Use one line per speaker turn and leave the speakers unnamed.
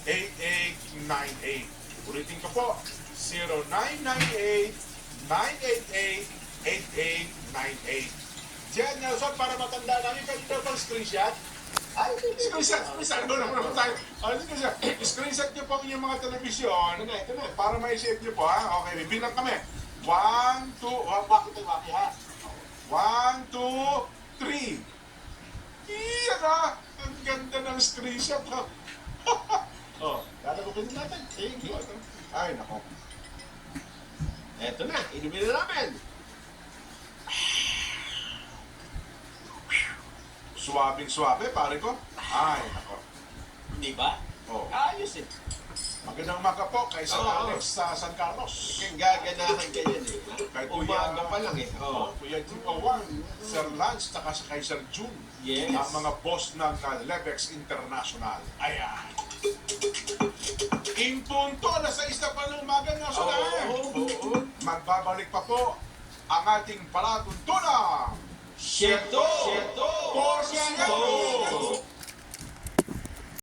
0998. Ulitin ko po, 0998-988-8898. Diyan, Nelson, para matanda namin, pwede daw pang screenshot.
Ay,
Screenshot mo naman tayo. Screenshot niyo po ang inyong mga telebisyon
ito na.
para ma-save niyo po, ha? Okay, bibilang kami. 1, 2,
Waki to waki ha.
1, 2, 3. Iyan ha! Ang ganda ng screenshot ha. Oh,
Lalagupin natin. Sige.
ay nako.
Eto na, inumin na namin.
Suwabing-suwabe, pare ko. Ay nako.
Di ba?
Oh.
Ayos eh.
Magandang umaga po kay Sir
Oo.
Alex sa San Carlos.
Kaya gaganahan ka yan eh.
Kay
Umaga pa lang eh.
Oh, Kuya Jim Owan, Sir Lance, saka sa kay Sir June.
Yes.
Ang mga boss ng Levex International. Ayan. In punto, alas 6 na pa ng umaga nga sa
Oo.
Magbabalik pa po ang ating palatuntunan.
Siyento!
Porsyento!